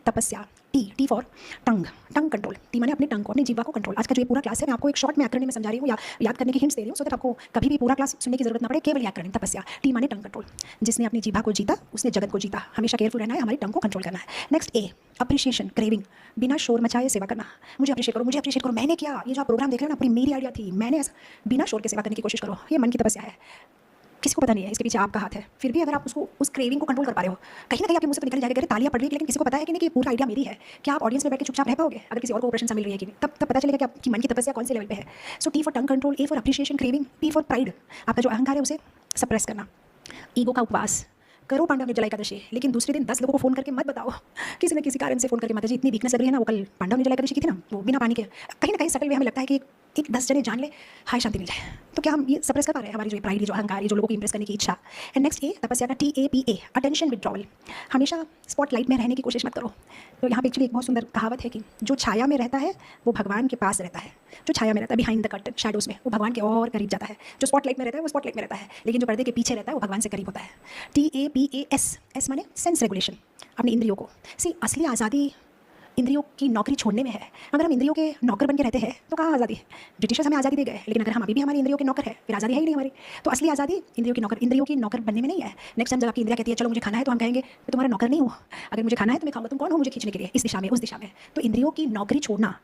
तपस्या। T for tongue, tongue control. T माने अपने टंग को, अपनी जीवा को कंट्रोल। आज का जो ये पूरा क्लास है मैं आपको एक शॉर्ट में एक्रोनिम में समझा रही हूँ या याद करने की हिंट्स दे रही हूँ, सो दैट आपको कभी भी पूरा क्लास सुनने की जरूरत ना पड़े, केवल एक्रोनिम तपस्या। टी माने टंग कंट्रोल। जिसने अपनी जीवा को जीता उसने जगत को जीता। हमेशा केयरफुल रहना है, हमारी टंग को कंट्रोल करना है। नेक्स्ट ए, अप्रिशिएशन, क्रेविंग, बिना शोर मचाए सेवा करना। मुझे अप्रिशिएट करो, मुझे अप्रिशिएट करो, मैंने किया, ये जो आप प्रोग्राम देख रहे हो ना पूरी मेरी आइडिया थी, मैंने ऐसा, बिना शोर के सेवा करने की कोशिश करो। ये मन की तपस्या है। किसी को पता नहीं है इसके पीछे आपका हाथ है, फिर भी अगर आप उसको, उस क्रेविंग को कंट्रोल कर पा रहे हो, कहीं ना कहीं आपके मुंह से तो निकल जाएगा, तालियां पड़ रही है, लेकिन किसी को पता है कि नहीं कि पूरा आइडिया मेरी है। क्या आप ऑडियंस में बैठ के चुपचाप रह पाओगे अगर किसी और को प्रशंसा मिल रही है कि नहीं? तब पता चलेगा कि आपकी मन की तपस्या कौन से लेवल पे है। So T for tongue control, A for appreciation, craving, P for pride, आपका जो अहंकार है उसे सप्रेस करना। ईगो का उपवास करो पांडव निर्जला एकादशी, लेकिन दूसरे दिन 10 लोगों को फोन करके मत बताओ, किसी न किसी कारण से फोन करके, माता जी इतनी वीकनेस लग रही है ना, वो कल पांडव निर्जला एकादशी की थी ना, वो बिना पानी के, कहीं ना कहीं सकल में हमें लगता है कि एक 10 जने जान ले, हाय शांति मिल जाए। तो क्या हम ये सप्रेस कर पा रहे हैं हमारी जो प्राइड, जो अहंकार, जो लोगों को इंप्रेस करने की इच्छा। एंड नेक्स्ट ए, तपस्या का TAPA, अटेंशन विड्रॉवल। हमेशा स्पॉटलाइट में रहने की कोशिश मत करो। तो यहाँ पे एक्चुअली एक बहुत सुंदर कहावत है कि जो छाया में रहता है वो भगवान के पास रहता है। जो छाया में रहता है, बिहाइंड द कर्टन, शैडोज में, वो भगवान के और करीब जाता है। जो स्पॉटलाइट में रहता है वो स्पॉटलाइट में रहता है, लेकिन जो पर्दे के पीछे रहता है वो भगवान से करीब होता है। TAPAS, एस माने सेंस रेगुलेशन, अपनी इंद्रियों को। सी असली आज़ादी इंद्रियों की नौकरी छोड़ने में है। अगर हम इंद्रियों के नौकर बन के रहते हैं तो कहाँ आज़ादी? ब्रिटिशर्स हमें आज़ादी दे गए, लेकिन अगर हम अभी भी हमारी इंद्रियों के नौकर है, फिर आज़ादी है ही नहीं हमारी। तो असली आज़ादी इंद्रियों की नौकर बनने में नहीं है। नेक्स्ट टाइम जब आपकी इंद्रिया कहती है चलो मुझे खाना है, तो हम कहेंगे मैं तुम्हारा नौकर नहीं हूँ, अगर मुझे खाना है तो मैं खाऊंगा, तुम कौन हो मुझे खींचने के लिए इस दिशा में उस दिशा में? तो इंद्रियों की नौकरी छोड़ना,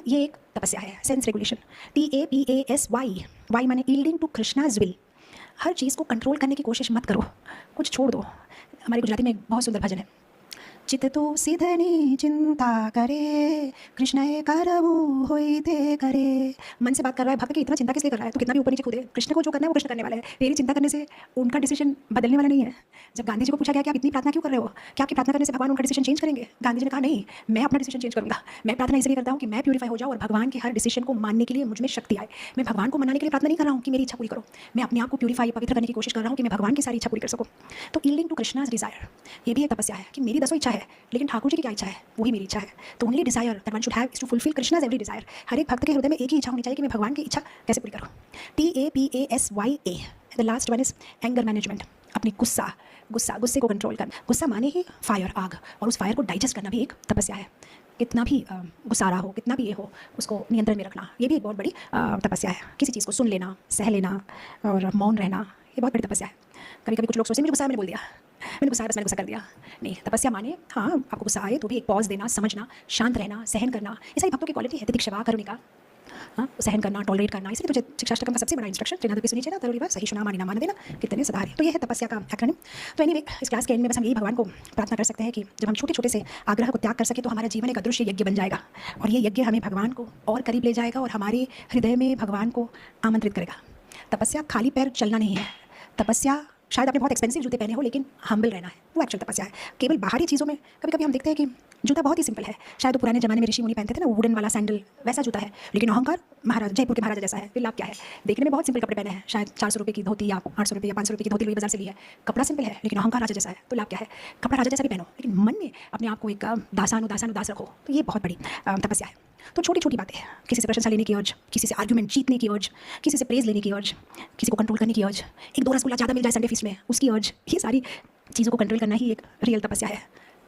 ये एक तपस्या है, सेंस रेगुलेशन। TAPASY, वाई माने यील्डिंग टू कृष्णाज विल। हर चीज़ को कंट्रोल करने की कोशिश मत करो, कुछ छोड़ दो। हमारे गुजराती में एक बहुत सुंदर भजन है, चित्त तो सिधनी चिंता करे, कृष्ण करबू होइते करे। मन से बात कर रहा है भक्त की, इतना चिंता किस लिए कर रहा है? तो कितना भी ऊपर नीचे कूदे, कृष्ण को जो करना है वो कृष्ण करने वाला है। तेरी चिंता करने से उनका डिसीजन बदलने वाला नहीं है। जब गांधी जी को पूछा गया कि आप इतनी प्रार्थना क्यों कर रहे हो, क्या आपकी प्रार्थना करने से भगवान उनका डिसीजन चेंज करेंगे? गांधी जी ने कहा नहीं, मैं अपना डिसीजन चेंज करूंगा। मैं प्रार्थना इसलिए करता हूँ कि मैं प्यूरीफाई हो जाऊँ और भगवान के हर डिसीजन को मानने के लिए मुझ में शक्ति आए। मैं भगवान को मनाने के लिए प्रार्थना नहीं कर रहा हूँ कि मेरी इच्छा पूरी करो, मैं अपने आप को प्यूरीफाई, पवित्र करने की कोशिश कर रहा हूँ कि मैं भगवान की सारी इच्छा पूरी कर सकूँ। तो यील्डिंग टू कृष्णाज डिजायर, ये भी एक तपस्या है कि मेरी 10 इच्छा है, लेकिन ठाकुर जी की क्या इच्छा है वही मेरी इच्छा है। तो only desire that one should have is to fulfil Krishna's every desire. हर एक भक्त के हृदय में एक ही इच्छा होनी चाहिए कि मैं भगवान की इच्छा कैसे पूरी करूँ। TAPASYA, the last one is anger management, अपनी गुस्से को कंट्रोल करना। गुस्सा माने ही फायर, आग, और उस फायर को डाइजेस्ट करना भी एक तपस्या है। कितना भी गुस्सा रहा हो, कितना भी ये हो, उसको नियंत्रण में रखना, ये भी एक बहुत बड़ी तपस्या है। किसी चीज़ को सुन लेना, सह लेना और मौन रहना, ये बहुत बड़ी तपस्या है। कभी कभी कुछ लोग सोचते हैं मुझे गुस्सा है, मैंने बोल दिया, मैंने गुस्सा है, बस मैंने गुस्सा कर दिया। नहीं, तपस्या माने हाँ आपको गुस्सा आए तो भी एक पॉज देना, समझना, शांत रहना, सहन करना। ये सारी भक्तों की क्वालिटी है, तितिक्षवा, करुणिका, हाँ, सहन करना, टॉलरेट करना। इसलिए तुझे शिक्षाष्टकम का सबसे बड़ा इंस्ट्रक्शन त्रिनादपि सुनिचेना तरुरिवा सही सुना मानिना मान देना कितने सदारे। तो ये है तपस्या का एक्रोनिम। तो एनीवे, इस क्लास के एंड में बस हम यही भगवान को प्रार्थना कर सकते हैं कि जब हम छोटे छोटे से आग्रह को त्याग कर सके तो हमारा जीवन एक अदृश्य यज्ञ बन जाएगा, और ये यज्ञ हमें भगवान को और करीब ले जाएगा और हमारे हृदय में भगवान को आमंत्रित करेगा। तपस्या खाली पैर चलना नहीं है। तपस्या शायद आपने बहुत एक्सपेंसिव जूते पहने हो, लेकिन हम्बल रहना है, वो एक्चुअल तपस्या है। केवल बाहरी चीज़ों में कभी कभी हम देखते हैं कि जूता बहुत ही सिंपल है, शायद वो पुराने जमाने में ऋषि मुनि पहनते थे ना, वुडन वाला सैंडल, वैसा जूता है, लेकिन अहंकार महाराज, जयपुर के महाराजा जैसा है। फिर लाभ क्या है? देखने में बहुत सिंपल कपड़े पहने हैं, शायद 400 रुपये की धोती या 800 रुपये या 500 रुपये की धोती लोई बाजार से ली है, कपड़ा सिंपल है, लेकिन अहंकार राजा जैसा है। तो लाभ क्या है? कपड़ा राजा जैसा भी पहनो, लेकिन मन में अपने आप को एक दासानुदास रखो। तो ये बहुत बड़ी तपस्या है। तो छोटी छोटी बातें, किसी से प्रशंसा लेने की अर्ज, किसी से आर्ग्यूमेंट जीतने की अर्ज, किसी से प्रेज लेने की अर्ज, किसी को कंट्रोल करने की अर्ज, एक 2 रसगुल्ला ज़्यादा मिल जाए संडे फीस में उसकी अर्ज, ये सारी चीज़ों को कंट्रोल करना ही एक रियल तपस्या है।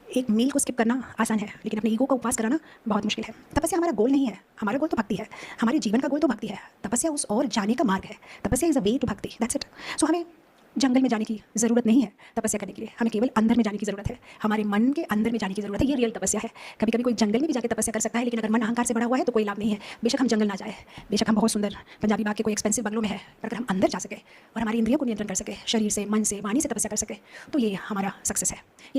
एक मील को स्किप करना आसान है, लेकिन अपने ईगो का उपवास कराना बहुत मुश्किल है। तपस्या हमारा गोल नहीं है, हमारा गोल तो भक्ति है, हमारे जीवन का गोल तो भक्ति है। तपस्या उस और जाने का मार्ग है। तपस्या इज़ अ वे टू भक्ति, दैट्स इट। सो हमें जंगल में जाने की ज़रूरत नहीं है तपस्या करने के लिए, हमें केवल अंदर में जाने की ज़रूरत है, हमारे मन के अंदर में जाने की ज़रूरत है। ये रियल तपस्या है। कभी कभी कोई जंगल में भी जाकर तपस्या कर सकता है, लेकिन अगर मन अहंकार से भरा हुआ है तो कोई लाभ नहीं है। बेशक हम जंगल ना जाए, बेशक हम बहुत सुंदर पंजाबी बाग के कोई एक्सपेंसिव बंगलों में है, पर अगर हम अंदर जा सके और हमारी इंद्रियों को नियंत्रण कर सके, शरीर से, मन से, वाणी से तपस्या कर सके, तो ये हमारा सक्सेस है। ये